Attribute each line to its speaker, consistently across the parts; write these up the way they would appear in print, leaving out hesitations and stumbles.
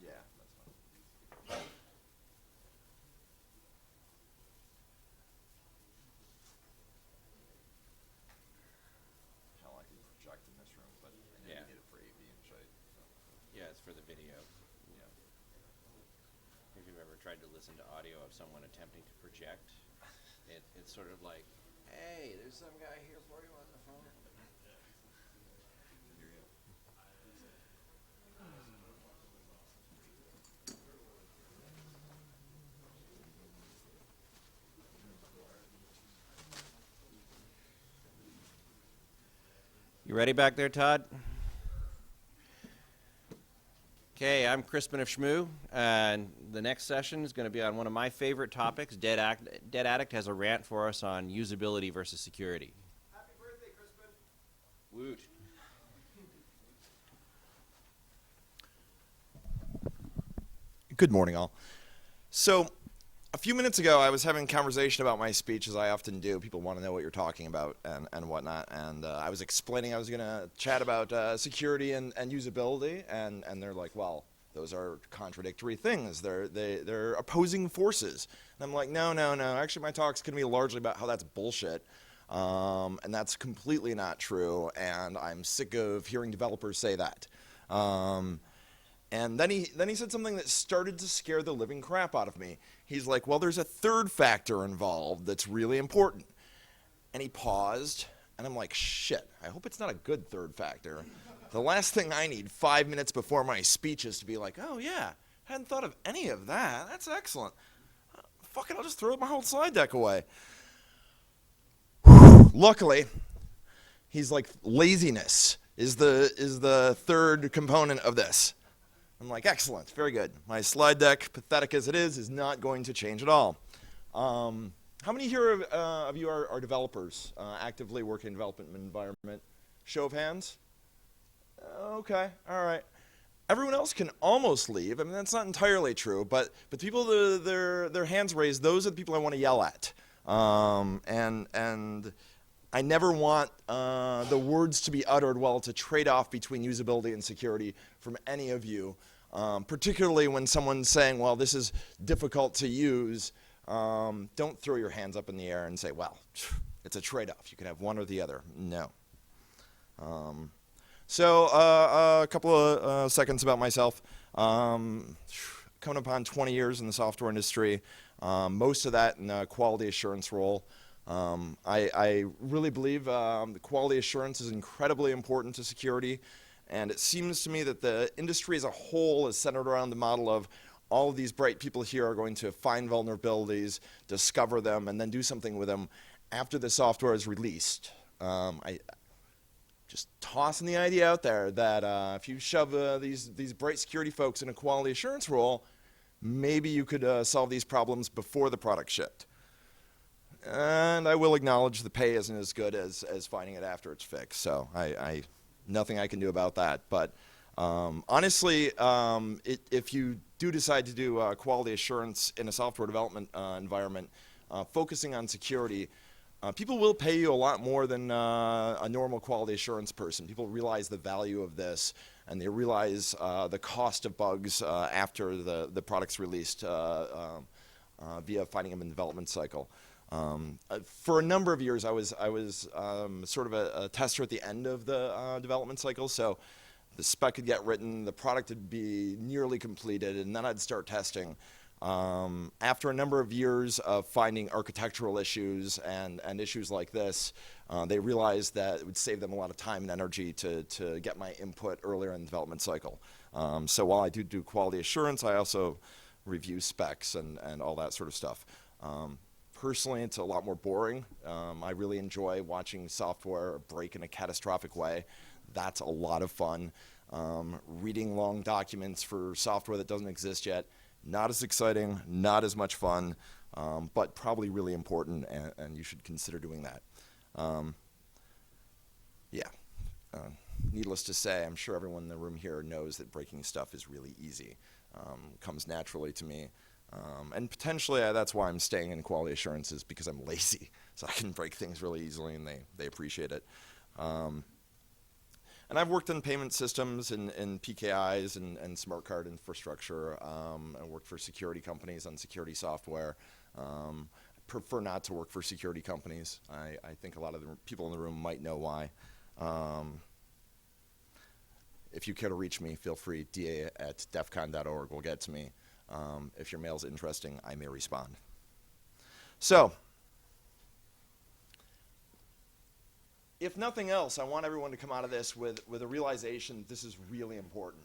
Speaker 1: Yeah, that's fine. Kind of like we project in this room, but I know
Speaker 2: Yeah.
Speaker 1: you need it for AV and shit. So.
Speaker 2: Yeah, it's for the video.
Speaker 1: Yeah.
Speaker 2: If you've ever tried to listen to audio of someone attempting to project, it's sort of like, hey, there's some guy here for you on the phone.
Speaker 1: Here you go.
Speaker 2: You ready back there, Todd? Okay, I'm Crispin of Shmoo, and the next session is going to be on one of my favorite topics. Dead Addict has a rant for us on usability versus security.
Speaker 1: Happy birthday, Crispin.
Speaker 2: Woot.
Speaker 3: Good morning, all. So, a few minutes ago, I was having a conversation about my speech, as I often do. People want to know what you're talking about and whatnot. And I was explaining I was going to chat about security and usability. And they're like, well, those are contradictory things. They're opposing forces. And I'm like, no. Actually, my talk's going to be largely about how that's bullshit. And that's completely not true. And I'm sick of hearing developers say that. And then he said something that started to scare the living crap out of me. He's like, well, there's a third factor involved that's really important. And he paused, and I'm like, shit, I hope it's not a good third factor. The last thing I need 5 minutes before my speech is to be like, oh yeah, hadn't thought of any of that. That's excellent. Fuck it, I'll just throw my whole slide deck away. Luckily, he's like, laziness is the third component of this. I'm like, excellent, very good. My slide deck, pathetic as it is not going to change at all. How many here of you are developers, actively working in development environment? Show of hands? Okay, all right. Everyone else can almost leave. I mean, that's not entirely true, but people, their hands raised, those are the people I want to yell at. And I never want the words to be uttered while it's a trade-off between usability and security from any of you, particularly when someone's saying, well, this is difficult to use. Don't throw your hands up in the air and say, well, it's a trade-off. You can have one or the other. No. So a couple of seconds about myself. Coming upon 20 years in the software industry, most of that in a quality assurance role. I really believe quality assurance is incredibly important to security, and it seems to me that the industry as a whole is centered around the model of all of these bright people here are going to find vulnerabilities, discover them, and then do something with them after the software is released. I just tossing the idea out there that if you shove these bright security folks in a quality assurance role, maybe you could solve these problems before the product shipped. And I will acknowledge the pay isn't as good as finding it after it's fixed. So nothing I can do about that. But honestly, if you do decide to do quality assurance in a software development environment, focusing on security, people will pay you a lot more than a normal quality assurance person. People realize the value of this, and they realize the cost of bugs after the product's released via finding them in the development cycle. For a number of years, I was sort of a tester at the end of the development cycle. So the spec would get written, the product would be nearly completed, and then I'd start testing. After a number of years of finding architectural issues and issues like this, they realized that it would save them a lot of time and energy to get my input earlier in the development cycle. So while I do quality assurance, I also review specs and all that sort of stuff. Personally, it's a lot more boring. I really enjoy watching software break in a catastrophic way. That's a lot of fun. Reading long documents for software that doesn't exist yet, not as exciting, not as much fun, but probably really important, and you should consider doing that. Needless to say, I'm sure everyone in the room here knows that breaking stuff is really easy. Comes naturally to me. And potentially that's why I'm staying in quality assurance, is because I'm lazy. So I can break things really easily, and they appreciate it. And I've worked in payment systems and PKIs and smart card infrastructure. I worked for security companies on security software. Prefer not to work for security companies. I think a lot of the people in the room might know why. If you care to reach me, feel free, da@defcon.org will get to me. If your mail's interesting, I may respond. So, if nothing else, I want everyone to come out of this with a realization that this is really important.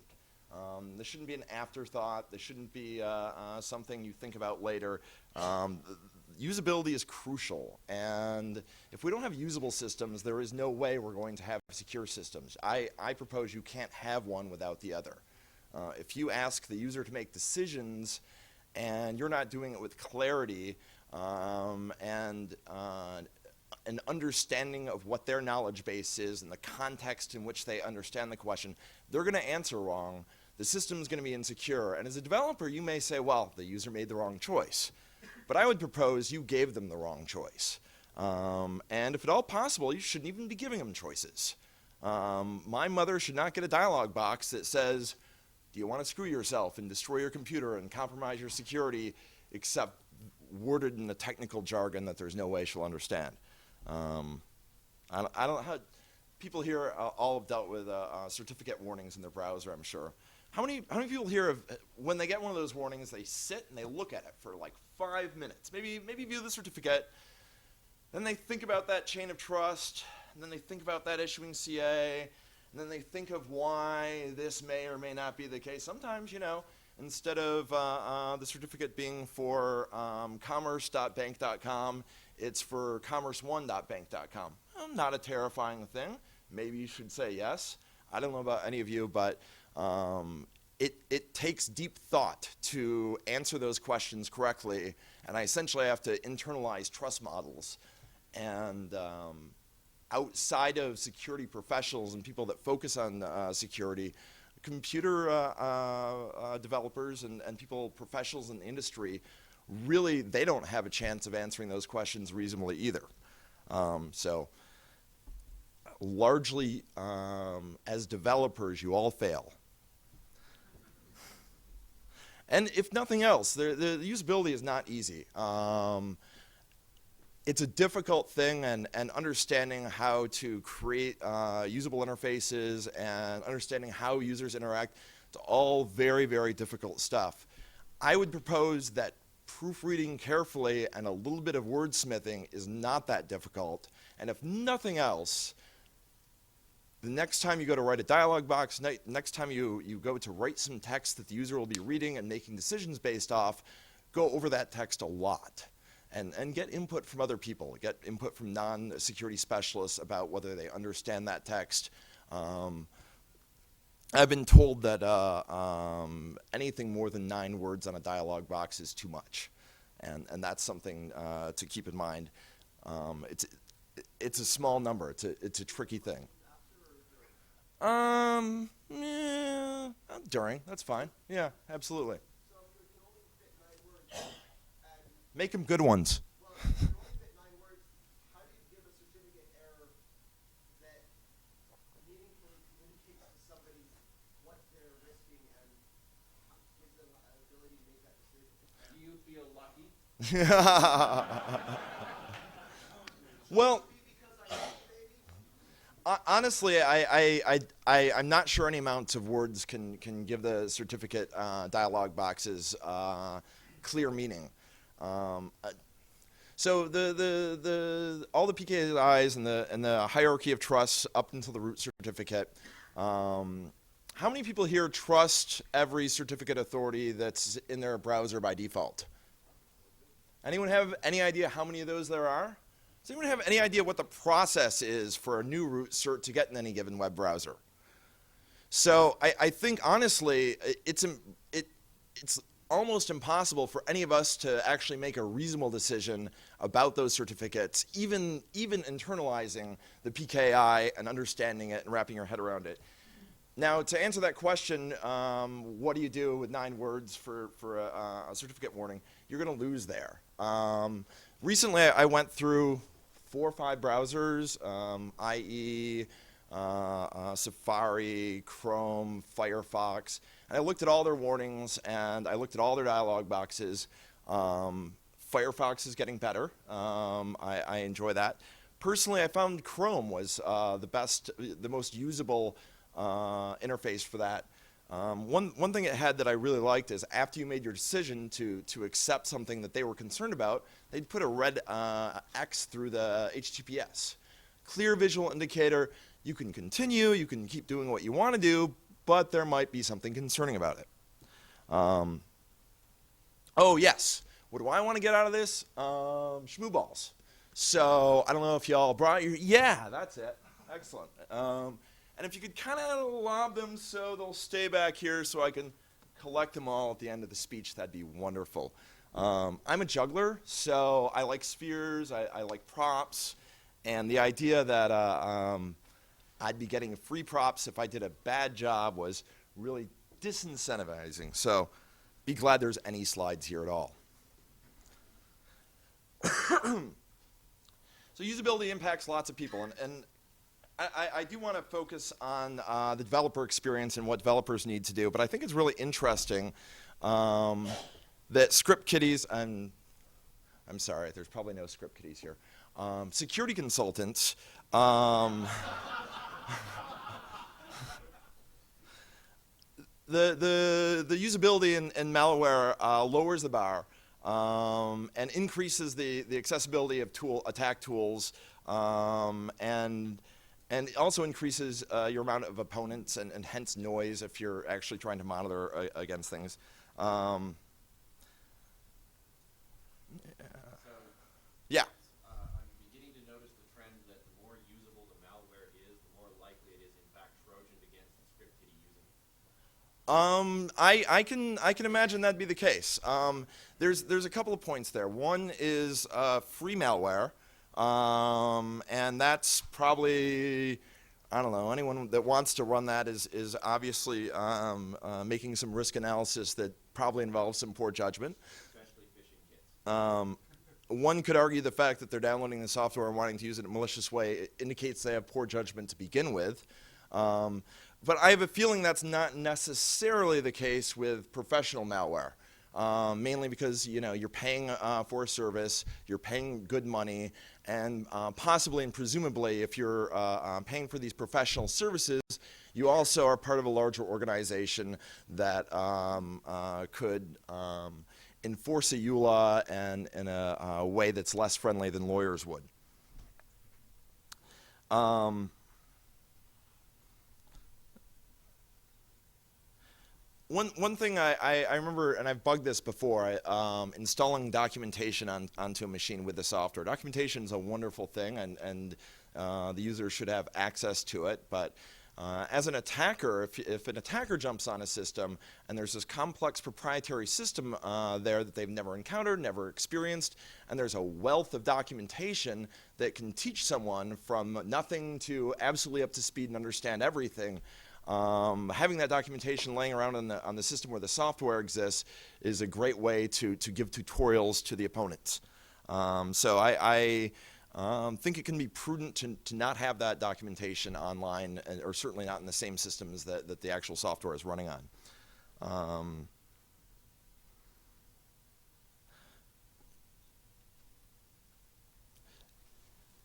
Speaker 3: This shouldn't be an afterthought. This shouldn't be something you think about later. Usability is crucial, and if we don't have usable systems, there is no way we're going to have secure systems. I propose you can't have one without the other. If you ask the user to make decisions and you're not doing it with clarity and an understanding of what their knowledge base is and the context in which they understand the question, they're going to answer wrong. The system's going to be insecure. And as a developer, you may say, well, the user made the wrong choice. But I would propose you gave them the wrong choice. And if at all possible, you shouldn't even be giving them choices. My mother should not get a dialog box that says, do you want to screw yourself and destroy your computer and compromise your security, except worded in the technical jargon that there's no way she'll understand. I don't how people here all have dealt with certificate warnings in their browser, I'm sure. How many people here have, when they get one of those warnings, they sit and they look at it for like 5 minutes, maybe view the certificate, then they think about that chain of trust, and then they think about that issuing CA, and then they think of why this may or may not be the case. Sometimes, you know, instead of the certificate being for commerce.bank.com, it's for commerce1.bank.com. Well, not a terrifying thing. Maybe you should say yes. I don't know about any of you, but it takes deep thought to answer those questions correctly, and I essentially have to internalize trust models. And outside of security professionals and people that focus on security, computer developers and people, professionals in the industry, really, they don't have a chance of answering those questions reasonably either. So largely, as developers, you all fail. And if nothing else, the usability is not easy. It's a difficult thing, and understanding how to create usable interfaces and understanding how users interact, it's all very, very difficult stuff. I would propose that proofreading carefully and a little bit of wordsmithing is not that difficult. And if nothing else, the next time you go to write a dialog box, next time you go to write some text that the user will be reading and making decisions based off, go over that text a lot. And get input from other people. Get input from non-security specialists about whether they understand that text. I've been told that anything more than 9 words on a dialog box is too much. And that's something to keep in mind. It's a small number. It's a tricky thing. Yeah, during. That's fine. Yeah, absolutely.
Speaker 4: So if we can only fit 9 words,
Speaker 3: Make them good ones.
Speaker 4: well, if we can only fit 9 words, how do you give a certificate error that meaningfully communicates to somebody what they're risking and gives them an ability to make that decision?
Speaker 5: Do you feel lucky?
Speaker 3: Well,
Speaker 4: Because I know, maybe?
Speaker 3: honestly, I'm not sure any amounts of words can give the certificate dialog boxes clear meaning. So all the PKIs and the hierarchy of trusts up until the root certificate. How many people here trust every certificate authority that's in their browser by default? Anyone have any idea how many of those there are? Does anyone have any idea what the process is for a new root cert to get in any given web browser? So I think honestly, it's almost impossible for any of us to actually make a reasonable decision about those certificates, even internalizing the PKI and understanding it and wrapping your head around it. Now, to answer that question, what do you do with 9 words for a certificate warning? You're going to lose there. Recently, I went through 4 or 5 browsers, i.e. Safari, Chrome, Firefox. And I looked at all their warnings, and I looked at all their dialog boxes. Firefox is getting better. I enjoy that. Personally, I found Chrome was the most usable interface for that. One thing it had that I really liked is after you made your decision to accept something that they were concerned about, they'd put a red X through the HTTPS. Clear visual indicator, you can continue, you can keep doing what you want to do, but there might be something concerning about it. Oh yes, what do I want to get out of this? Shmoo-balls. So I don't know if y'all brought your, yeah, that's it, excellent. And if you could kind of lob them so they'll stay back here so I can collect them all at the end of the speech, that'd be wonderful. I'm a juggler, so I like spheres, I like props, and the idea that I'd be getting free props if I did a bad job was really disincentivizing. So be glad there's any slides here at all. So usability impacts lots of people, and I do want to focus on the developer experience and what developers need to do, but I think it's really interesting that script kiddies, and I'm sorry, there's probably no script kiddies here, security consultants, the usability in malware lowers the bar and increases the accessibility of attack tools, and it also increases your amount of opponents and hence noise if you're actually trying to monitor against things. Yeah.
Speaker 2: I'm beginning to notice the trend that the more usable the malware is, the more likely it is, in fact, Trojaned against the script kiddie using it.
Speaker 3: I can imagine that'd be the case. There's a couple of points there. One is free malware, and that's probably, I don't know, anyone that wants to run that is obviously making some risk analysis that probably involves some poor judgment.
Speaker 2: Especially phishing kits.
Speaker 3: One could argue the fact that they're downloading the software and wanting to use it in a malicious way indicates they have poor judgment to begin with. But I have a feeling that's not necessarily the case with professional malware, mainly because you're paying for a service, you're paying good money, and possibly and presumably if you're paying for these professional services, you also are part of a larger organization that could enforce a EULA and in a way that's less friendly than lawyers would. One thing I remember, and I've bugged this before, installing documentation onto a machine with the software. Documentation is a wonderful thing, and the user should have access to it, but as an attacker, if an attacker jumps on a system and there's this complex proprietary system there that they've never encountered, never experienced, and there's a wealth of documentation that can teach someone from nothing to absolutely up to speed and understand everything, having that documentation laying around on the system where the software exists is a great way to give tutorials to the opponents. So I think it can be prudent to not have that documentation online, or certainly not in the same systems that the actual software is running on.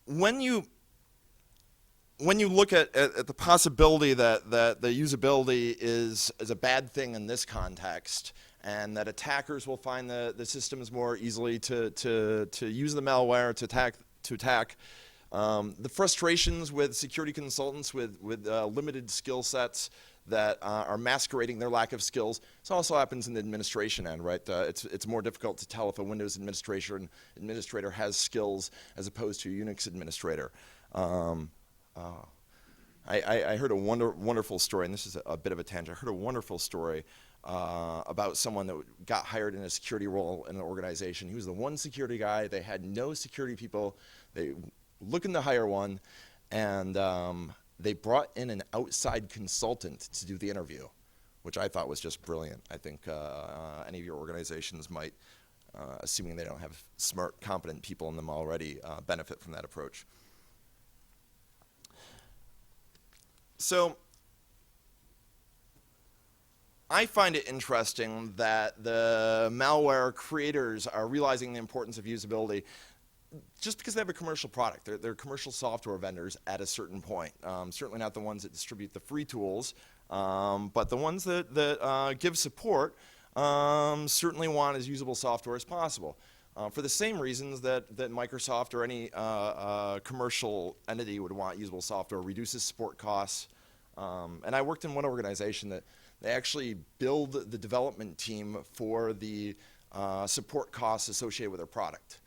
Speaker 3: When you look at the possibility that the usability is a bad thing in this context, and that attackers will find the systems more easily to use the malware to attack, the frustrations with security consultants with limited skill sets that are masquerading their lack of skills. This also happens in the administration end, right? It's more difficult to tell if a Windows administrator has skills as opposed to a Unix administrator. I heard a wonderful story, and this is a bit of a tangent. I heard a wonderful story about someone that got hired in a security role in an organization. He was the one security guy. They had no security people. They looking to hire one, and they brought in an outside consultant to do the interview, which I thought was just brilliant. I think any of your organizations might, assuming they don't have smart, competent people in them already, benefit from that approach. So I find it interesting that the malware creators are realizing the importance of usability just because they have a commercial product. They're commercial software vendors at a certain point. Certainly not the ones that distribute the free tools, but the ones that give support certainly want as usable software as possible. For the same reasons that Microsoft or any commercial entity would want usable software, reduces support costs. And I worked in one organization that they actually build the development team for the support costs associated with their product.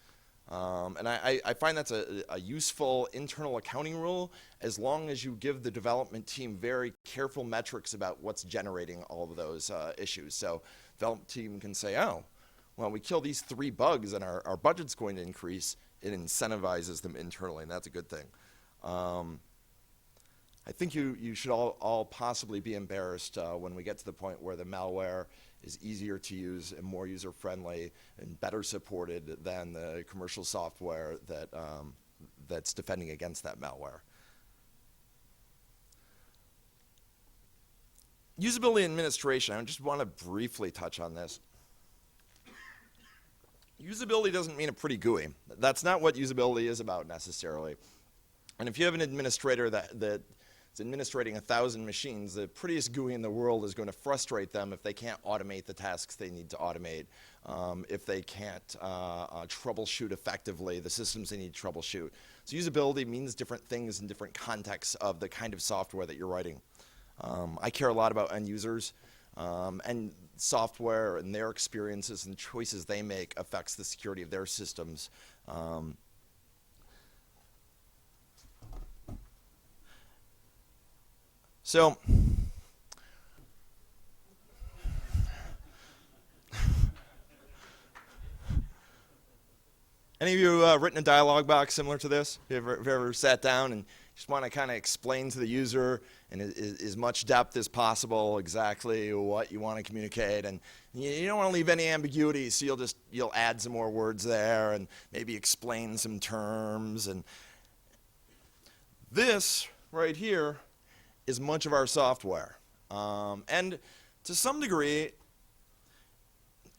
Speaker 3: And I find that's a useful internal accounting rule as long as you give the development team very careful metrics about what's generating all of those issues. So the development team can say, oh, well, we kill these 3 bugs and our budget's going to increase. It incentivizes them internally, and that's a good thing. I think you should all possibly be embarrassed when we get to the point where the malware is easier to use and more user-friendly and better supported than the commercial software that's defending against that malware. Usability administration, I just want to briefly touch on this. Usability doesn't mean a pretty GUI. That's not what usability is about necessarily. And if you have an administrator that's administrating 1,000 machines, the prettiest GUI in the world is going to frustrate them if they can't automate the tasks they need to automate, if they can't troubleshoot effectively the systems they need to troubleshoot. So usability means different things in different contexts of the kind of software that you're writing. I care a lot about end users, and software and their experiences and choices they make affects the security of their systems. So any of you written a dialog box similar to this? Have you ever sat down and just want to kind of explain to the user in as much depth as possible exactly what you want to communicate, and you don't want to leave any ambiguity, so you'll add some more words there and maybe explain some terms. And this right here is much of our software, and to some degree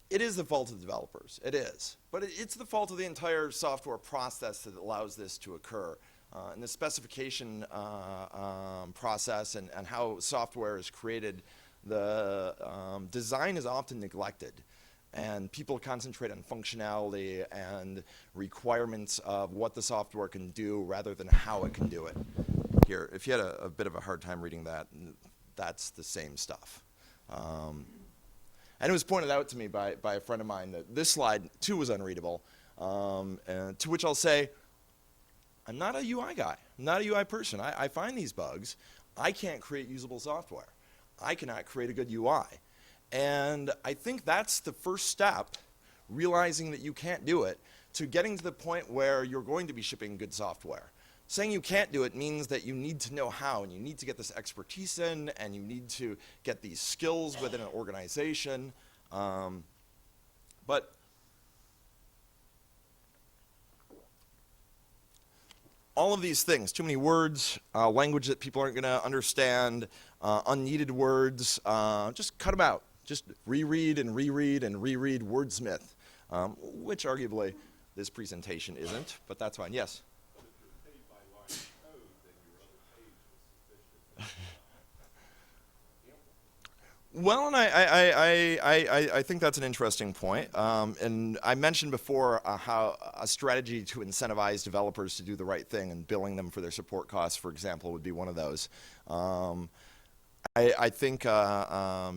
Speaker 3: it is the fault of the developers. It is, but it's the fault of the entire software process that allows this to occur. And the specification process and how software is created, the design is often neglected, and people concentrate on functionality and requirements of what the software can do rather than how it can do it. Here, if you had a bit of a hard time reading that, that's the same stuff. And it was pointed out to me by a friend of mine that this slide too was unreadable, and to which I'll say, I'm not a UI guy. I'm not a UI person. I find these bugs. I can't create usable software. I cannot create a good UI. And I think that's the first step, realizing that you can't do it, to getting to the point where you're going to be shipping good software. Saying you can't do it means that you need to know how, and you need to get this expertise in, and you need to get these skills within an organization. But all of these things, too many words, language that people aren't going to understand, unneeded words, just cut them out. Just reread and reread and reread wordsmith, which arguably this presentation isn't, but that's fine. Yes?
Speaker 1: But if you're paid by line of code, then your other page was sufficient.
Speaker 3: Well, and I think that's an interesting point. And I mentioned before how a strategy to incentivize developers to do the right thing and billing them for their support costs, for example, would be one of those. I think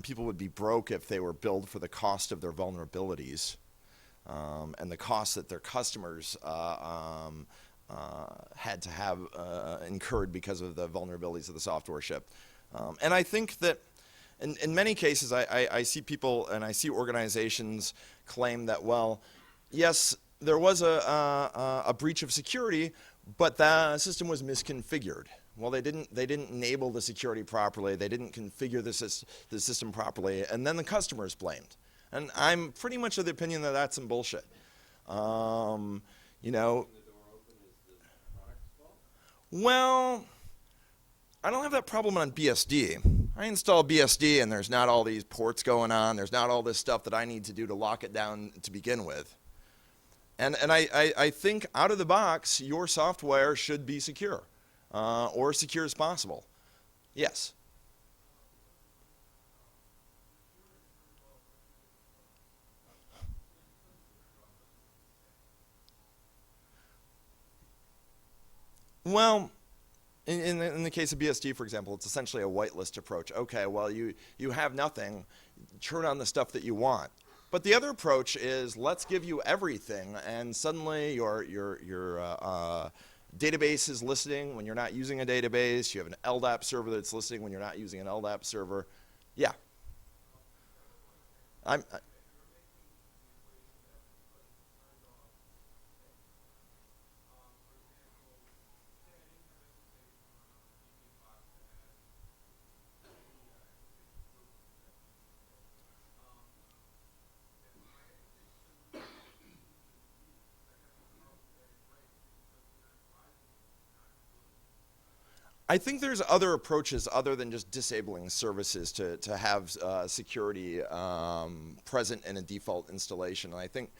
Speaker 3: people would be broke if they were billed for the cost of their vulnerabilities and the costs that their customers had to have incurred because of the vulnerabilities of the software shipped. And I think that in many cases, I see people and I see organizations claim that, well, yes, there was a breach of security, but the system was misconfigured. Well, they didn't enable the security properly. They didn't configure the system properly, and then the customer is blamed. And I'm pretty much of the opinion that that's some bullshit. You know. Well, I don't have that problem on BSD. I install BSD and there's not all these ports going on. There's not all this stuff that I need to do to lock it down to begin with. And I think out of the box, your software should be secure, or as secure as possible. Yes? Well, in the case of BSD, for example, it's essentially a whitelist approach. Okay, well, you have nothing. Turn on the stuff that you want. But the other approach is let's give you everything, and suddenly your database is listening when you're not using a database. You have an LDAP server that's listening when you're not using an LDAP server. Yeah. I think there's other approaches other than just disabling services to have security present in a default installation. And I think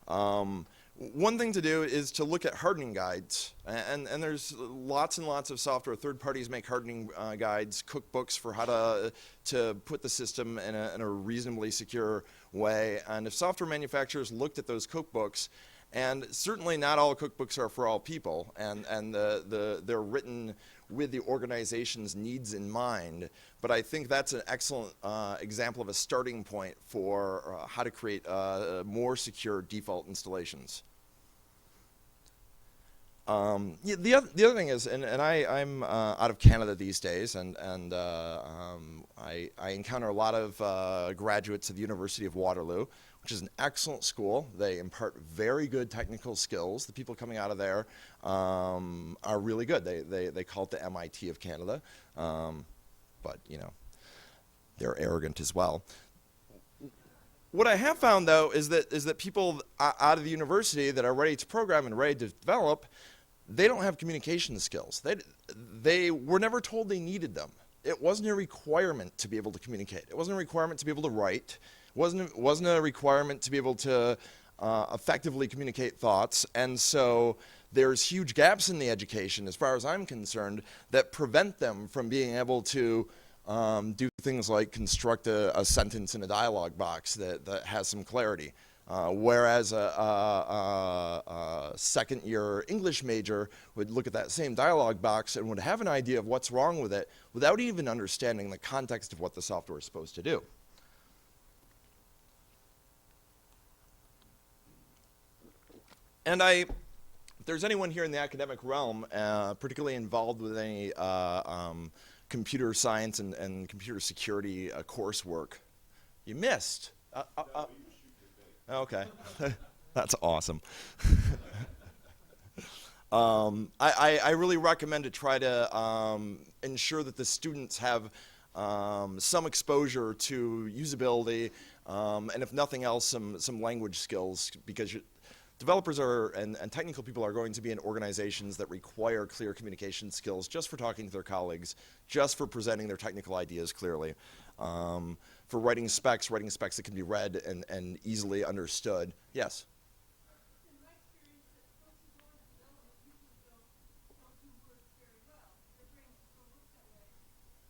Speaker 3: one thing to do is to look at hardening guides. And there's lots and lots of software. Third parties make hardening guides, cookbooks for how to put the system in a reasonably secure way. And if software manufacturers looked at those cookbooks, and certainly not all cookbooks are for all people, and they're written with the organization's needs in mind, but I think that's an excellent example of a starting point for how to create more secure default installations. Yeah, the other thing is, and I'm out of Canada these days, and I encounter a lot of graduates of the University of Waterloo, which is an excellent school. They impart very good technical skills. The people coming out of there are really good. They call it the MIT of Canada, but you know, they're arrogant as well. What I have found though is that people out of the university that are ready to program and ready to develop, they don't have communication skills. They were never told they needed them. It wasn't a requirement to be able to communicate. It wasn't a requirement to be able to write. It wasn't a requirement to be able to effectively communicate thoughts. And so there's huge gaps in the education, as far as I'm concerned, that prevent them from being able to do things like construct a sentence in a dialog box that has some clarity. Whereas a second-year English major would look at that same dialog box and would have an idea of what's wrong with it without even understanding the context of what the software is supposed to do. And if there's anyone here in the academic realm, particularly involved with any computer science and computer security coursework, you missed. Okay, that's awesome. I really recommend to try to ensure that the students have some exposure to usability, and if nothing else, some language skills, because developers and technical people are going to be in organizations that require clear communication skills just for talking to their colleagues, just for presenting their technical ideas clearly, for writing specs that can be read and easily understood. Yes?
Speaker 5: In my experience, that folks who go into development usually don't do words very well. Their brains just don't work that way.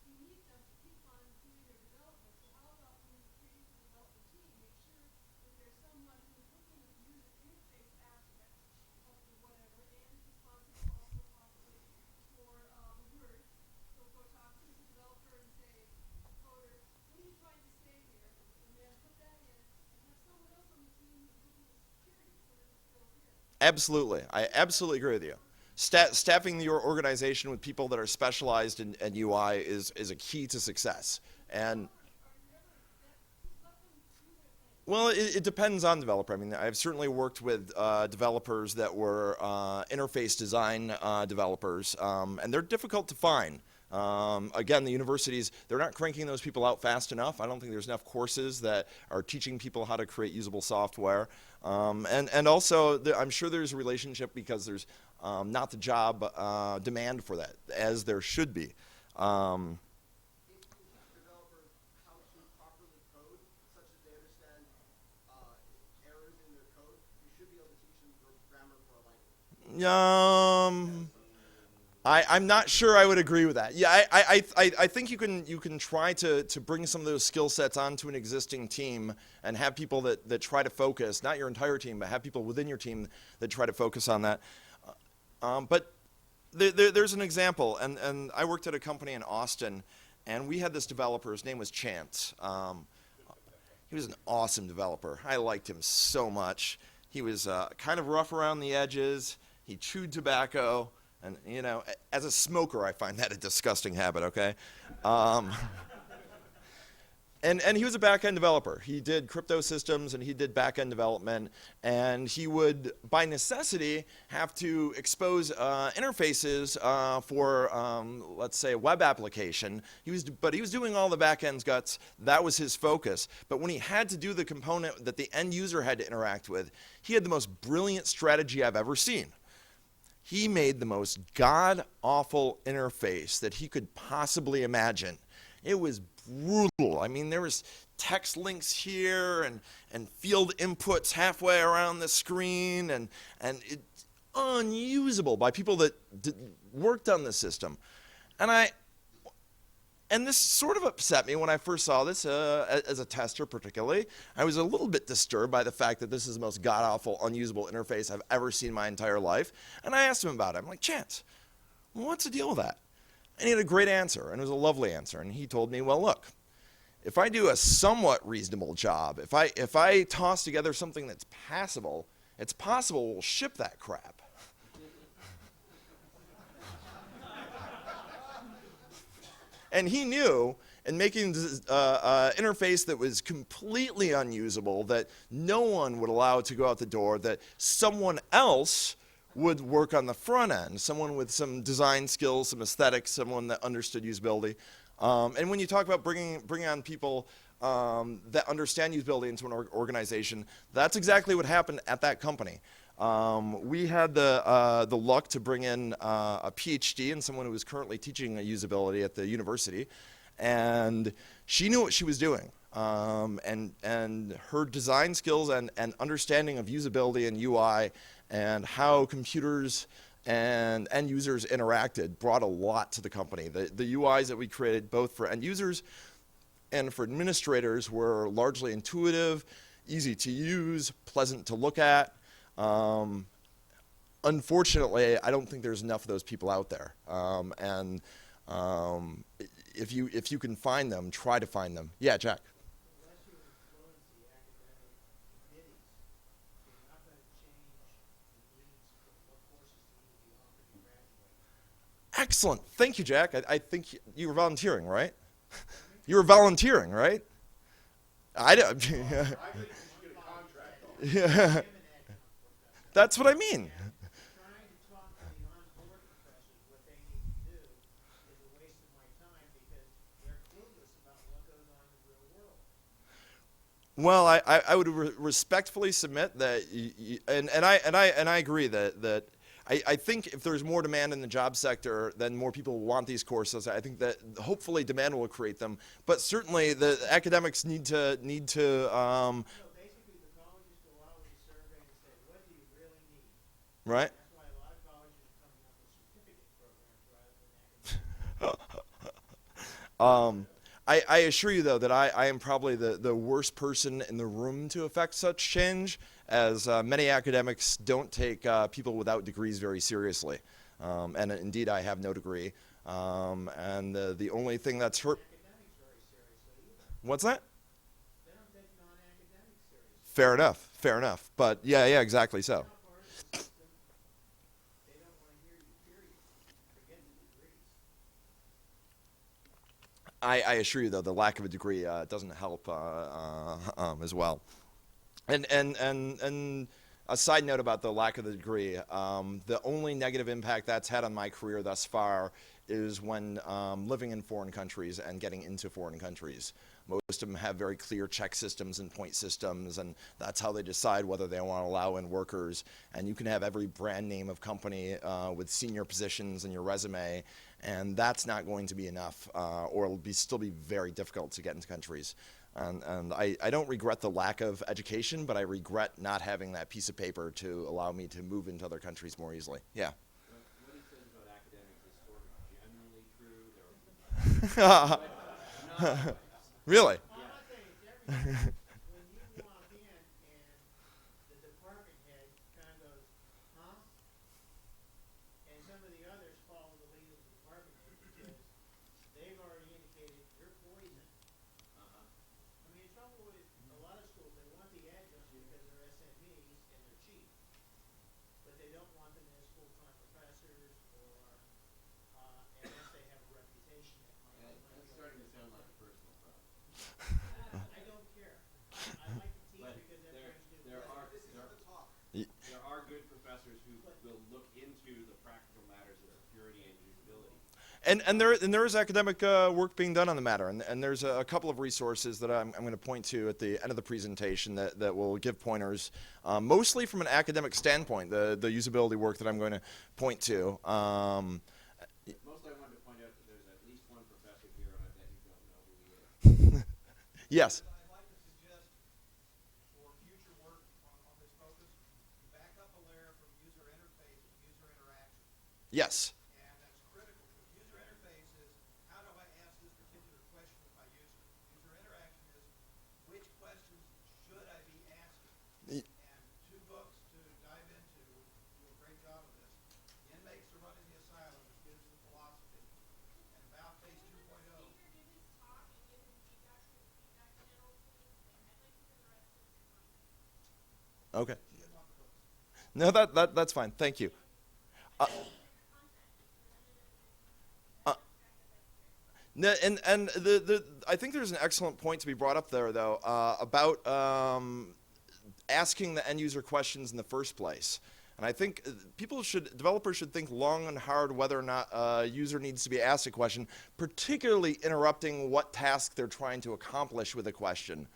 Speaker 5: You need them to keep on doing their development. So how about when you create the development team, make sure that there's someone who's looking at the user interface aspect of the whatever and is responsible also possibly for the words. So go talk to the developer and say, coder, what are you trying to say here? And then put that in and have someone else on the team who's looking at security so that the skills in.
Speaker 3: Absolutely. I absolutely agree with you. Staffing your organization with people that are specialized in UI is a key to success. And well, it depends on developer. I mean, I've certainly worked with developers that were interface design developers, and they're difficult to find. Again, the universities, they're not cranking those people out fast enough. I don't think there's enough courses that are teaching people how to create usable software. And also, I'm sure there's a relationship because there's not the job demand for that, as there should be.
Speaker 4: If you can teach developers how to properly code such that they understand errors in their code, you should be able to teach them grammar for a language.
Speaker 3: I'm not sure I would agree with that. Yeah, I think you can try to bring some of those skill sets onto an existing team and have people that try to focus, not your entire team, but have people within your team that try to focus on that. But there's an example, and I worked at a company in Austin, and we had this developer. His name was Chance. He was an awesome developer. I liked him so much. He was kind of rough around the edges. He chewed tobacco. And, you know, as a smoker, I find that a disgusting habit, okay? And he was a back-end developer. He did crypto systems, and he did back-end development. And he would, by necessity, have to expose interfaces for, let's say, a web application. But he was doing all the back-end guts. That was his focus. But when he had to do the component that the end user had to interact with, he had the most brilliant strategy I've ever seen. He made the most god-awful interface that he could possibly imagine. It was brutal. I mean, there was text links here and field inputs halfway around the screen, and it's unusable by people that worked on the system. And this sort of upset me when I first saw this as a tester particularly. I was a little bit disturbed by the fact that this is the most god-awful, unusable interface I've ever seen in my entire life. And I asked him about it. I'm like, Chance, what's the deal with that? And he had a great answer, and it was a lovely answer. And he told me, well, look, if I do a somewhat reasonable job, if I toss together something that's passable, it's possible we'll ship that crap. And he knew, in making an interface that was completely unusable, that no one would allow it to go out the door, that someone else would work on the front end, someone with some design skills, some aesthetics, someone that understood usability. And when you talk about bringing on people that understand usability into an organization, that's exactly what happened at that company. We had the luck to bring in a PhD and someone who was currently teaching usability at the university, and she knew what she was doing. And her design skills and understanding of usability and UI and how computers and end users interacted brought a lot to the company. The UIs that we created, both for end users and for administrators, were largely intuitive, easy to use, pleasant to look at. Unfortunately, I don't think there's enough of those people out there. If you can find them, try to find them. Yeah, Jack.
Speaker 6: Unless you influence the academic committees, you're not going to change the needs for what courses need to be offered to graduate.
Speaker 3: Excellent. Thank you, Jack. I think you were volunteering, right? You were volunteering, right? I don't.
Speaker 1: I think you should get a contract on it.
Speaker 3: Yeah. That's what I mean.
Speaker 6: Trying to talk to the on-board professors what they need to do is a waste of my time because they're clueless about what goes on in the real world.
Speaker 3: Well, I would respectfully submit that, and I agree that I think if there's more demand in the job sector, then more people will want these courses. I think that hopefully demand will create them, but certainly the academics need to.
Speaker 6: So basically, the colleges go out with a survey and say, what do you really need?
Speaker 3: Right.
Speaker 6: That's why a lot of colleges are coming up with certificate programs rather than academic.
Speaker 3: I assure you, though, that I am probably the worst person in the room to affect such change, as many academics don't take people without degrees very seriously. And indeed, I have no degree. And the only thing that's hurt...
Speaker 6: Academics very seriously either.
Speaker 3: What's that?
Speaker 6: They don't take non-academics seriously.
Speaker 3: Fair enough. Fair enough. But yeah, exactly so.
Speaker 6: Not part of the system. They don't want to hear you, period. Forget the degrees.
Speaker 3: I assure you, though, the lack of a degree doesn't help as well. And a side note about the lack of the degree, the only negative impact that's had on my career thus far is when living in foreign countries and getting into foreign countries. Most of them have very clear check systems and point systems, and that's how they decide whether they want to allow in workers. And you can have every brand name of company with senior positions in your resume, and that's not going to be enough, or it'll still be very difficult to get into countries. And I don't regret the lack of education, but I regret not having that piece of paper to allow me to move into other countries more easily. Yeah.
Speaker 2: What he says about academics is sort of generally true.
Speaker 3: Really?
Speaker 6: Well, I'm not saying it's everything. When you walk in and the department head kind of goes, huh? And some of the others follow the lead of the department head because they've already indicated you're poison. I mean, the trouble with a lot of schools, they want the adjuncts because they're SMEs and they're cheap. But they don't want them as full-time professors or unless they have a reputation that might.
Speaker 2: That's starting to sound like a personal problem.
Speaker 6: I don't care. I like to teach
Speaker 2: But
Speaker 6: because
Speaker 2: there
Speaker 6: everyone's new.
Speaker 2: are
Speaker 4: This is the talk.
Speaker 2: there are good professors who will look into the practical matters of security and usability.
Speaker 3: And there is academic work being done on the matter, and there's a couple of resources that I'm going to point to at the end of the presentation that will give pointers, mostly from an academic standpoint, the usability work that I'm going to point to.
Speaker 2: Mostly I wanted to point out that there's at least one professor here, and I bet you don't know who he is.
Speaker 3: Yes.
Speaker 4: I'd like to suggest for future work on this focus, back up a layer from user interface to user interaction.
Speaker 3: Yes.
Speaker 4: And that's critical, because user interface is, how do I ask this particular question of my user? User interaction is, which questions should I be asking? And two books to dive into do a great job of this. The Inmates Are Running the Asylum, which gives the philosophy, and About Face 2.0.
Speaker 5: Speaker give his talk and give him feedback to the feedback channel, please? I'd like to hear the rest of your content.
Speaker 3: Okay. No, that's fine. Thank you. No, and I think there's an excellent point to be brought up there, though, about asking the end user questions in the first place. And I think developers should think long and hard whether or not a user needs to be asked a question, particularly interrupting what task they're trying to accomplish with a question.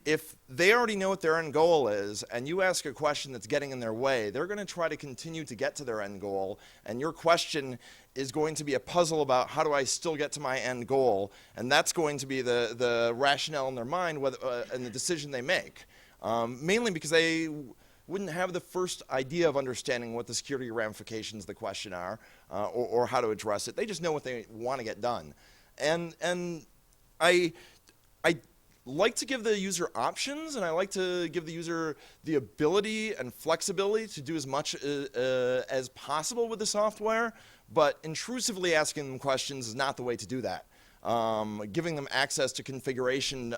Speaker 3: If they already know what their end goal is, and you ask a question that's getting in their way, they're going to try to continue to get to their end goal, and your question is going to be a puzzle about how do I still get to my end goal, and that's going to be the rationale in their mind and the decision they make. Mainly because they wouldn't have the first idea of understanding what the security ramifications of the question are, or how to address it. They just know what they want to get done. And I like to give the user options, and I like to give the user the ability and flexibility to do as much as possible with the software, but intrusively asking them questions is not the way to do that. Giving them access to configuration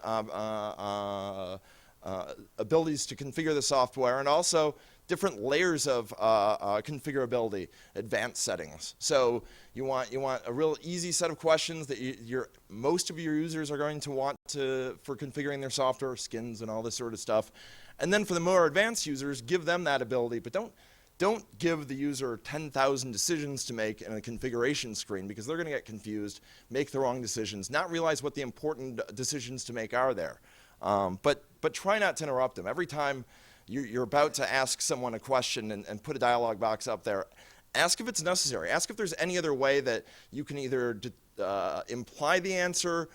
Speaker 3: abilities to configure the software, and also different layers of configurability, advanced settings. So you want a real easy set of questions that most of your users are going to want for configuring their software, skins and all this sort of stuff. And then for the more advanced users, give them that ability, but don't give the user 10,000 decisions to make in a configuration screen, because they're going to get confused, make the wrong decisions, not realize what the important decisions to make are there. But try not to interrupt them. Every time you're about to ask someone a question and put a dialog box up there, ask if it's necessary. Ask if there's any other way that you can either imply the answer,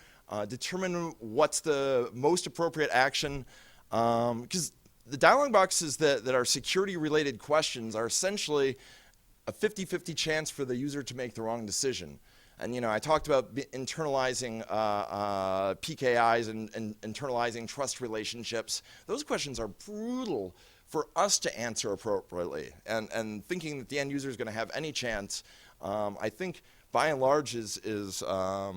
Speaker 3: determine what's the most appropriate action, because the dialog boxes that are security-related questions are essentially a 50-50 chance for the user to make the wrong decision. And I talked about internalizing PKIs and internalizing trust relationships. Those questions are brutal for us to answer appropriately. And thinking that the end user is going to have any chance, I think by and large is a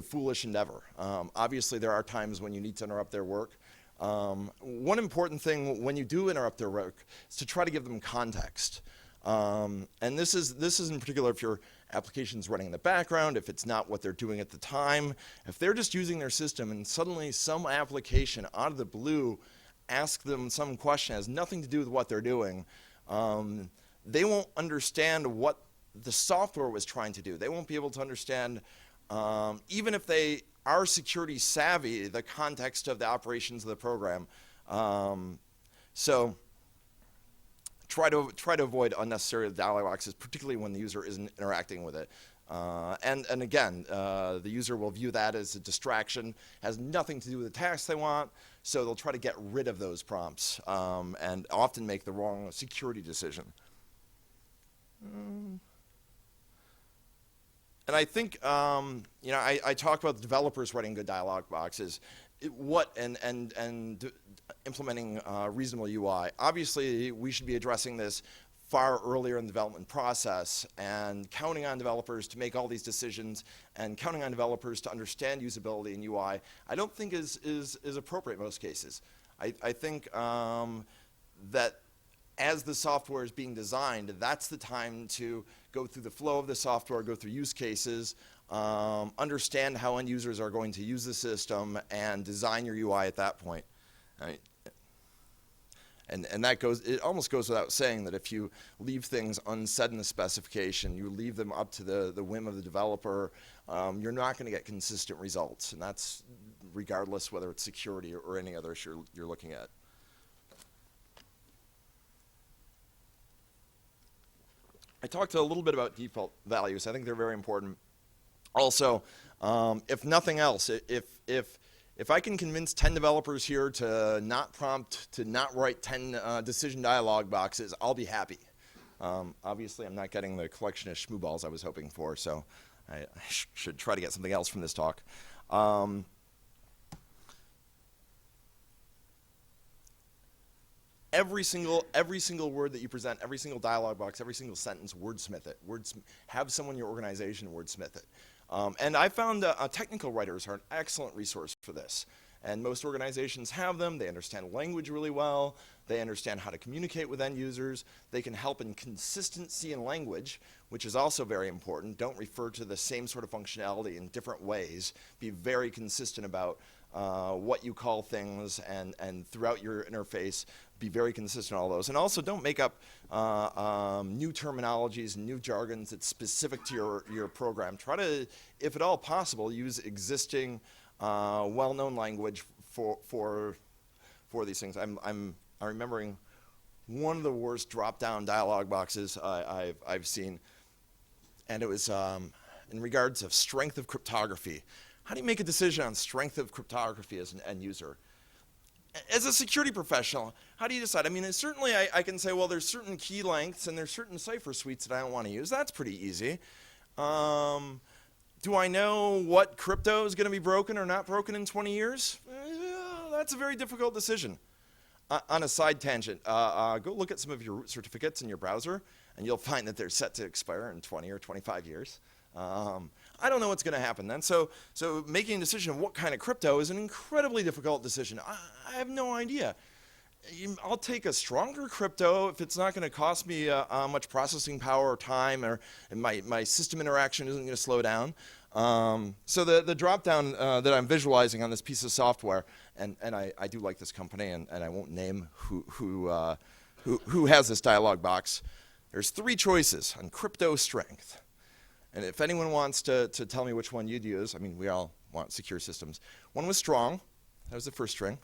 Speaker 3: foolish endeavor. Obviously, there are times when you need to interrupt their work. One important thing when you do interrupt their work is to try to give them context. And this is in particular if your application's running in the background, if it's not what they're doing at the time, if they're just using their system and suddenly some application out of the blue asks them some question that has nothing to do with what they're doing, they won't understand what the software was trying to do. They won't be able to understand, even if they are security savvy, the context of the operations of the program. So try to avoid unnecessary dialog boxes, particularly when the user isn't interacting with it. And again, the user will view that as a distraction, has nothing to do with the task they want, so they'll try to get rid of those prompts and often make the wrong security decision. And I think, I talk about the developers writing good dialog boxes, implementing reasonable UI. Obviously, we should be addressing this far earlier in the development process, and counting on developers to make all these decisions and counting on developers to understand usability and UI, I don't think is appropriate in most cases. I think that as the software is being designed, that's the time to go through the flow of the software, go through use cases, understand how end users are going to use the system, and design your UI at that point. And that it almost goes without saying that if you leave things unsaid in the specification, you leave them up to the whim of the developer, you're not going to get consistent results. And that's regardless whether it's security or any other issue you're looking at. I talked a little bit about default values. I think they're very important. Also, if nothing else, if I can convince 10 developers here to not write 10 decision dialog boxes, I'll be happy. Obviously, I'm not getting the collection of schmooballs I was hoping for, so I should try to get something else from this talk. Every single word that you present, every single dialog box, every single sentence, wordsmith it. Have someone in your organization wordsmith it. And I found technical writers are an excellent resource for this. And most organizations have them. They understand language really well. They understand how to communicate with end users. They can help in consistency in language, which is also very important. Don't refer to the same sort of functionality in different ways. Be very consistent about what you call things, and throughout your interface, be very consistent on all those. And also don't make up new terminologies, new jargons that's specific to your program. Try to, if at all possible, use existing well-known language for these things. I'm remembering one of the worst drop-down dialog boxes I've seen, and it was in regards of strength of cryptography. How do you make a decision on strength of cryptography as an end user? As a security professional, how do you decide? I mean, certainly I can say, well, there's certain key lengths and there's certain cipher suites that I don't want to use. That's pretty easy. Do I know what crypto is going to be broken or not broken in 20 years? That's a very difficult decision. On a side tangent, go look at some of your root certificates in your browser, and you'll find that they're set to expire in 20 or 25 years. I don't know what's going to happen then. So making a decision of what kind of crypto is an incredibly difficult decision. I have no idea. I'll take a stronger crypto if it's not going to cost me much processing power or time, and my system interaction isn't going to slow down. So the drop down that I'm visualizing on this piece of software, and I do like this company, and I won't name who has this dialog box. There's 3 choices on crypto strength. And if anyone wants to tell me which one you'd use, I mean, we all want secure systems. One was strong. That was the first string.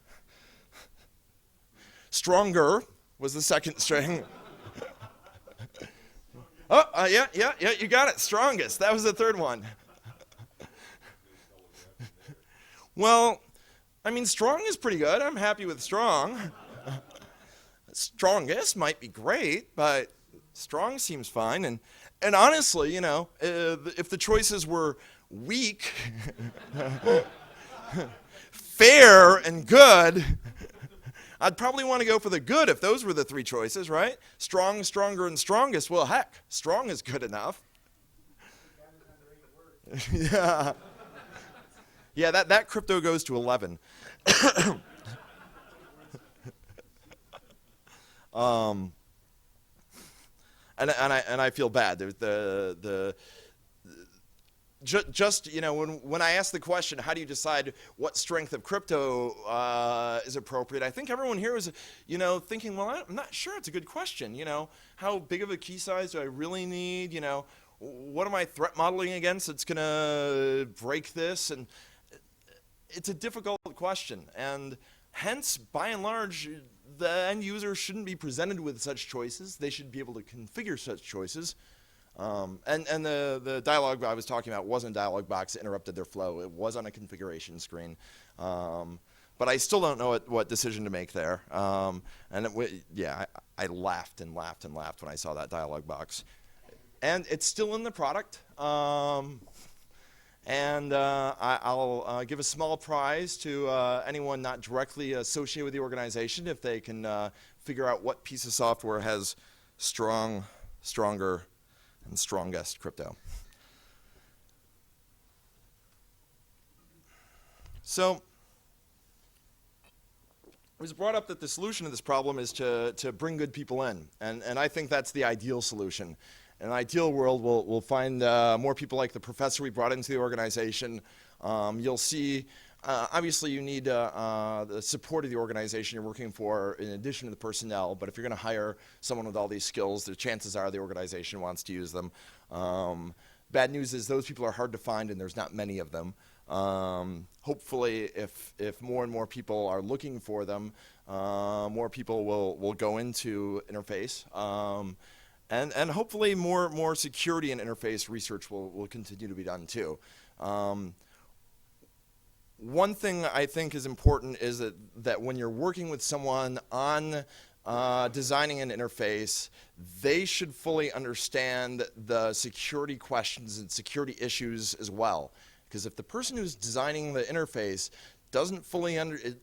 Speaker 3: Stronger was the second string. Yeah, you got it. Strongest. That was the third one. Well, I mean, strong is pretty good. I'm happy with strong. Strongest might be great, but strong seems fine. And honestly, you know, if the choices were weak, fair, and good, I'd probably want to go for the good if those were the 3 choices, right? Strong, stronger, and strongest. Well, heck, strong is good enough. Yeah. Yeah, that crypto goes to 11. And I feel bad. just you know, when I ask the question, how do you decide what strength of crypto is appropriate? I think everyone here is, you know, thinking, well, I'm not sure. It's a good question. You know, how big of a key size do I really need? You know, what am I threat modeling against that's gonna break this? And it's a difficult question, and hence, by and large, the end user shouldn't be presented with such choices. They should be able to configure such choices. And the dialog I was talking about wasn't a dialog box that interrupted their flow. It was on a configuration screen. But I still don't know what decision to make there. Yeah, I laughed and laughed and laughed when I saw that dialog box. And it's still in the product. I'll give a small prize to anyone not directly associated with the organization if they can figure out what piece of software has stronger, and strongest crypto. So it was brought up that the solution to this problem is to bring good people in, and I think that's the ideal solution. In an ideal world, we'll find more people like the professor we brought into the organization. You'll see, obviously you need the support of the organization you're working for in addition to the personnel, but if you're going to hire someone with all these skills, the chances are the organization wants to use them. Bad news is those people are hard to find and there's not many of them. Hopefully, if more and more people are looking for them, more people will go into interface. And hopefully more security and interface research will continue to be done too. One thing I think is important is that when you're working with someone on designing an interface, they should fully understand the security questions and security issues as well. Because if the person who's designing the interface doesn't fully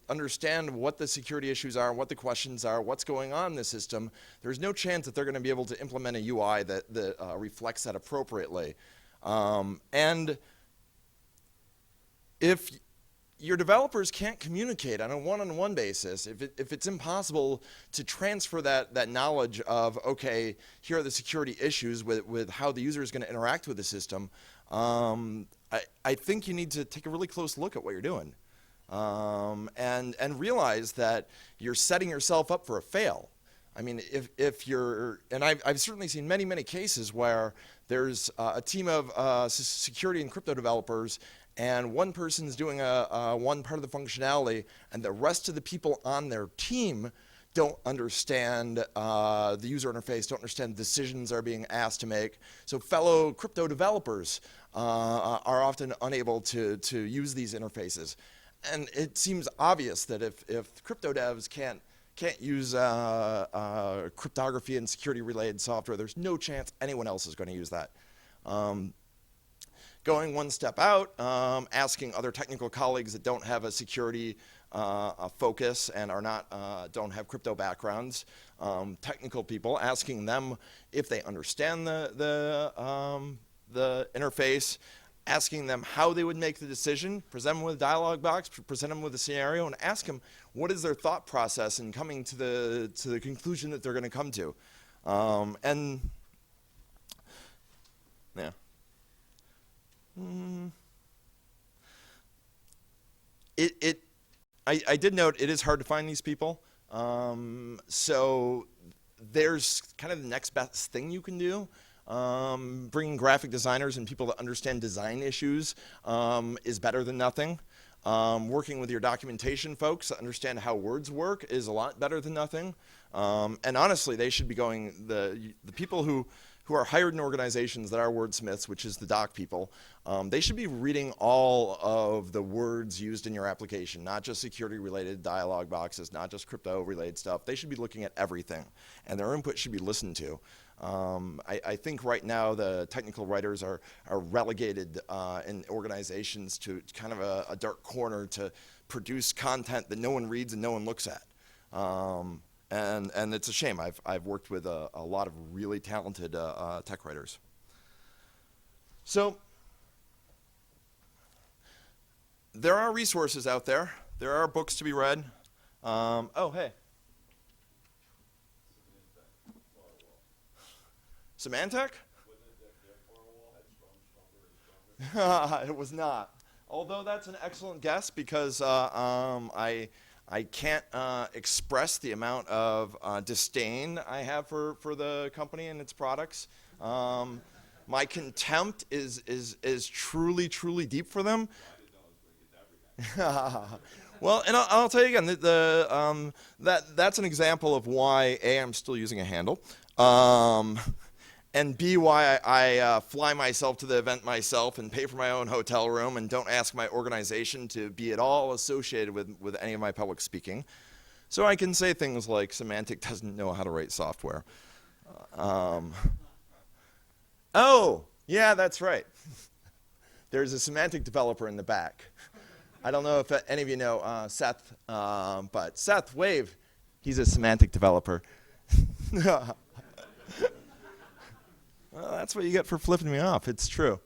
Speaker 3: understand what the security issues are, what the questions are, what's going on in the system, there's no chance that they're going to be able to implement a UI that reflects that appropriately. And if your developers can't communicate on a one-on-one basis, if it's impossible to transfer that knowledge of, okay, here are the security issues with how the user is going to interact with the system, I think you need to take a really close look at what you're doing. And realize that you're setting yourself up for a fail. I mean, if you're, and I've certainly seen many cases where there's a team of security and crypto developers, and one person's doing one part of the functionality, and the rest of the people on their team don't understand the user interface, don't understand decisions are being asked to make. So fellow crypto developers are often unable to use these interfaces. And it seems obvious that if crypto devs can't use cryptography and security related software, there's no chance anyone else is going to use that. Going one step out, asking other technical colleagues that don't have a security focus and don't have crypto backgrounds, technical people, asking them if they understand the interface, asking them how they would make the decision, present them with a dialog box, present them with a scenario, and ask them what is their thought process in coming to the conclusion that they're going to come to. And yeah. I did note it is hard to find these people. So there's kind of the next best thing you can do. Bringing graphic designers and people that understand design issues is better than nothing. Working with your documentation folks to understand how words work is a lot better than nothing. And honestly, they should be going, the people who are hired in organizations that are wordsmiths, which is the doc people, they should be reading all of the words used in your application, not just security-related dialog boxes, not just crypto-related stuff. They should be looking at everything, and their input should be listened to. I think right now the technical writers are relegated in organizations to kind of a dark corner to produce content that no one reads and no one looks at. And it's a shame. I've worked with a lot of really talented tech writers. So there are resources out there. There are books to be read. Oh, hey. Symantec? It was not. Although that's an excellent guess because I can't express the amount of disdain I have for the company and its products. My contempt is truly deep for them. Well, and I'll tell you again, that's an example of why A, I'm still using a handle, and B, why I fly myself to the event myself and pay for my own hotel room and don't ask my organization to be at all associated with any of my public speaking. So I can say things like Symantec doesn't know how to write software. Oh, yeah, that's right. There's a Symantec developer in the back. I don't know if any of you know Seth, but Seth, wave. He's a Symantec developer. Well, that's what you get for flipping me off. It's true.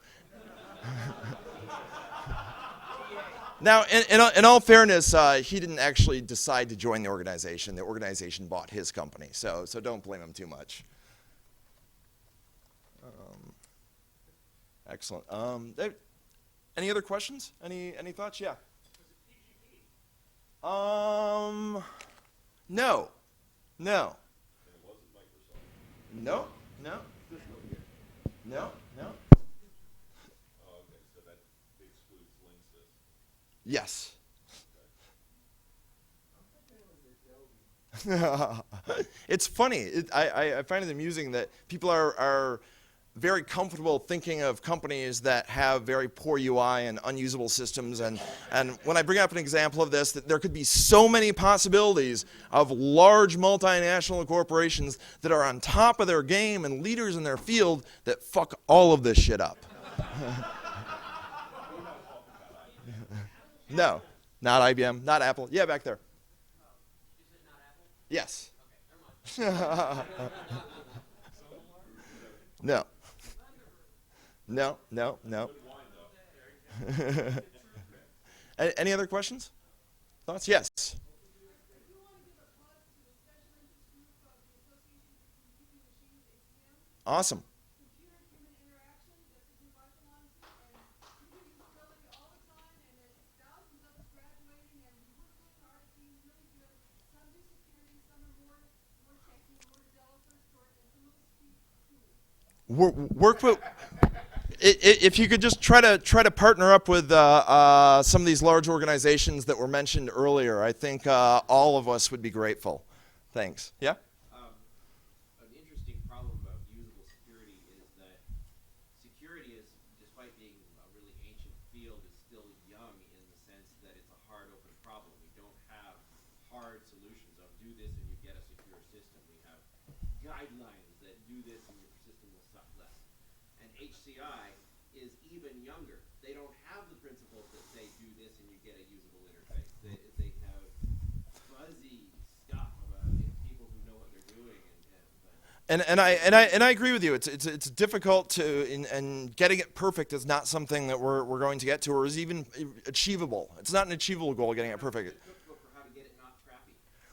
Speaker 3: Now, in all fairness, he didn't actually decide to join the organization. The organization bought his company, so don't blame him too much. Excellent. Any other questions? Any thoughts? Yeah. No. No. No. No. No.
Speaker 1: Oh, okay, so that excludes Linksys.
Speaker 3: Yes. It's funny. I find it amusing that people are very comfortable thinking of companies that have very poor UI and unusable systems. And when I bring up an example of this, that there could be so many possibilities of large multinational corporations that are on top of their game and leaders in their field that fuck all of this shit up. No, not IBM, not Apple. Yeah, back there. Yes. No. No, no, no. Any other questions? Thoughts? Yes.
Speaker 5: I do want to give a plug to the special interest group of the Association for Computing Machines, ACM.
Speaker 3: Awesome.
Speaker 5: Computer-human interaction, that's a group I belong to, and we do usability all the time, and there's thousands of us graduating, and we work really hard. It seems really good. Some do security, some are more techy, more developers, and some of us speak cool.
Speaker 3: Work with. If you could just try to partner up with some of these large organizations that were mentioned earlier, I think all of us would be grateful. Thanks. Yeah?
Speaker 2: An interesting problem about usable security is that security is, despite being a really ancient field, is still young in the sense that it's a hard open problem. We don't have hard solutions of do this and you get a secure system. We have guidelines that do this and your system will suck less. And HCI is even younger. They don't have the principles that say do this and you get a usable interface. They have fuzzy stuff about people who know what they're doing.
Speaker 3: And I agree with you. It's difficult to and getting it perfect is not something that we're going to get to or is even achievable. It's not an achievable goal getting it perfect.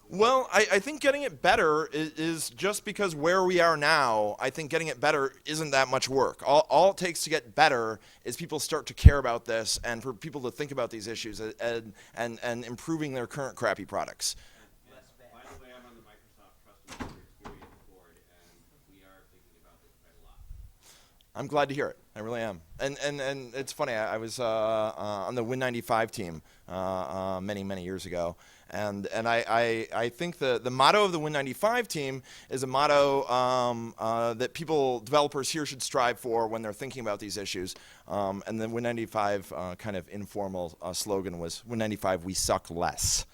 Speaker 3: Well, I think getting it better is just because where we are now, I think getting it better isn't that much work. All it takes to get better is people start to care about this and for people to think about these issues and improving their current crappy products.
Speaker 2: By the way, I'm on the Microsoft Customer Experience Board, and we are thinking about this quite a lot.
Speaker 3: I'm glad to hear it. I really am. And it's funny. I was on the Win95 team many years ago. And I think the motto of the Win95 team is a motto that developers here should strive for when they're thinking about these issues. And the Win95 kind of informal slogan was, Win95, we suck less.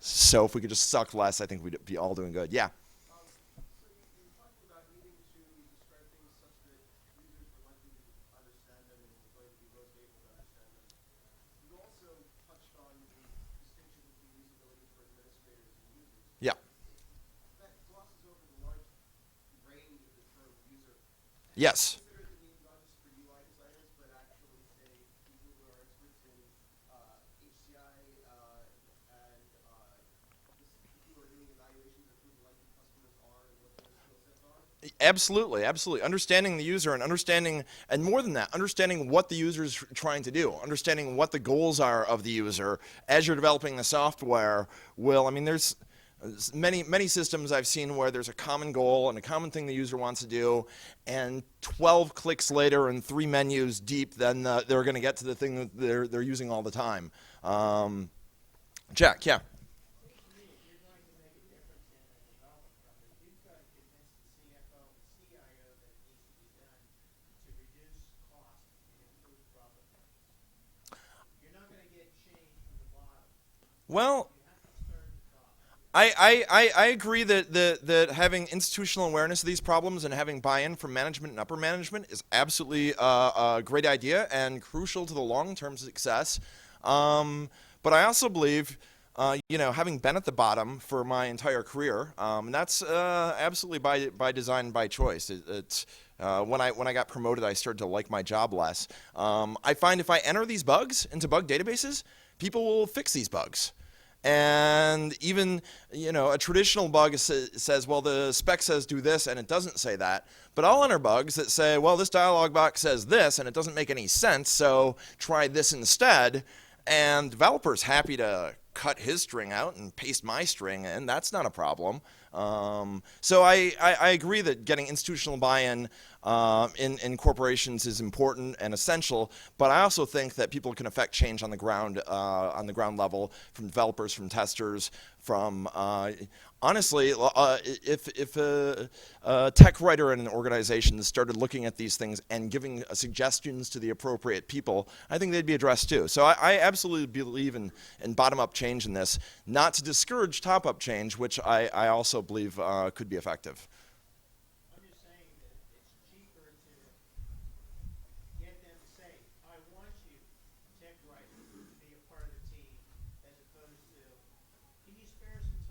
Speaker 3: So if we could just suck less, I think we'd be all doing good. Yeah.
Speaker 4: So you talked about needing to describe things such that users were likely to understand them and were going to be most able to understand them. You also touched on the distinction between usability for administrators and users.
Speaker 3: Yeah.
Speaker 4: That glosses over the large range of the term user.
Speaker 3: Yes.
Speaker 4: Consider the need not just for UI designers, but actually, say, people who are experts in HCI and people who are doing evaluations of who the likely customers are and what their skill sets are.
Speaker 3: Absolutely, absolutely. Understanding the user and understanding, and more than that, understanding what the user is trying to do, understanding what the goals are of the user as you're developing the software. I mean, there's many systems I've seen where there's a common goal and a common thing the user wants to do, and 12 clicks later and 3 menus deep, then they're going to get to the thing that they're using all the time. Jack, yeah.
Speaker 6: Seems to me if you're going to make a difference in a development project, you've got to convince the CFO and CIO that it needs to be done to reduce cost and improve profit margins. You're not going to get change from the bottom.
Speaker 3: Well,
Speaker 6: You have to start at the top.
Speaker 3: I agree that having institutional awareness of these problems and having buy-in from management and upper management is absolutely a great idea and crucial to the long-term success. But I also believe, having been at the bottom for my entire career, and that's absolutely by design and by choice. When I got promoted, I started to like my job less. I find if I enter these bugs into bug databases, people will fix these bugs. And even, a traditional bug says, well, the spec says do this, and it doesn't say that. But I'll enter bugs that say, well, this dialog box says this, and it doesn't make any sense, so try this instead. And developer's happy to cut his string out and paste my string in. That's not a problem. So I agree that getting institutional buy-in in corporations is important and essential, but I also think that people can affect change on the ground level, from developers, from testers, from honestly, if a tech writer in an organization started looking at these things and giving suggestions to the appropriate people, I think they'd be addressed too. So I absolutely believe in bottom-up change in this, not to discourage top-up change, which I also believe could be effective.
Speaker 6: I'm just saying that it's cheaper to get them to say, I want you, tech writer, to be a part of the team, as opposed to, can you spare some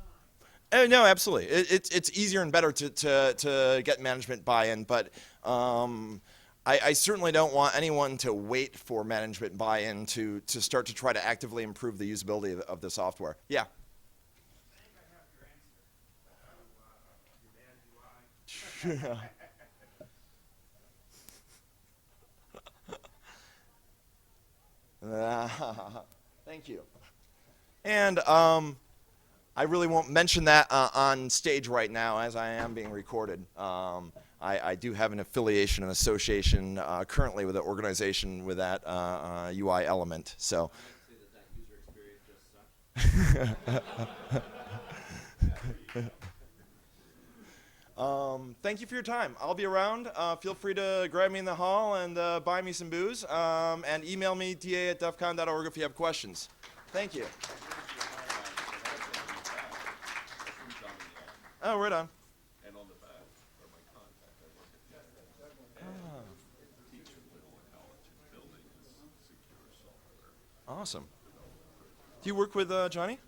Speaker 6: time?
Speaker 3: No, absolutely. It's easier and better to get management buy-in, but I certainly don't want anyone to wait for management buy-in to start to try to actively improve the usability of the software. Yeah.
Speaker 7: I think I have your answer. Your bad UI.
Speaker 3: Thank you. And I really won't mention that on stage right now, as I am being recorded. I do have an affiliation, an association currently with an organization with that UI element. So.
Speaker 2: I would say that user experience just sucked.
Speaker 3: Thank you for your time. I'll be around. Feel free to grab me in the hall and buy me some booze. And email me, da@defcon.org, if you have questions. Thank you. Oh, right on.
Speaker 1: And on the back are my contact. I work at teach little and knowledge in building this secure software.
Speaker 3: Awesome. Do you work with Johnny?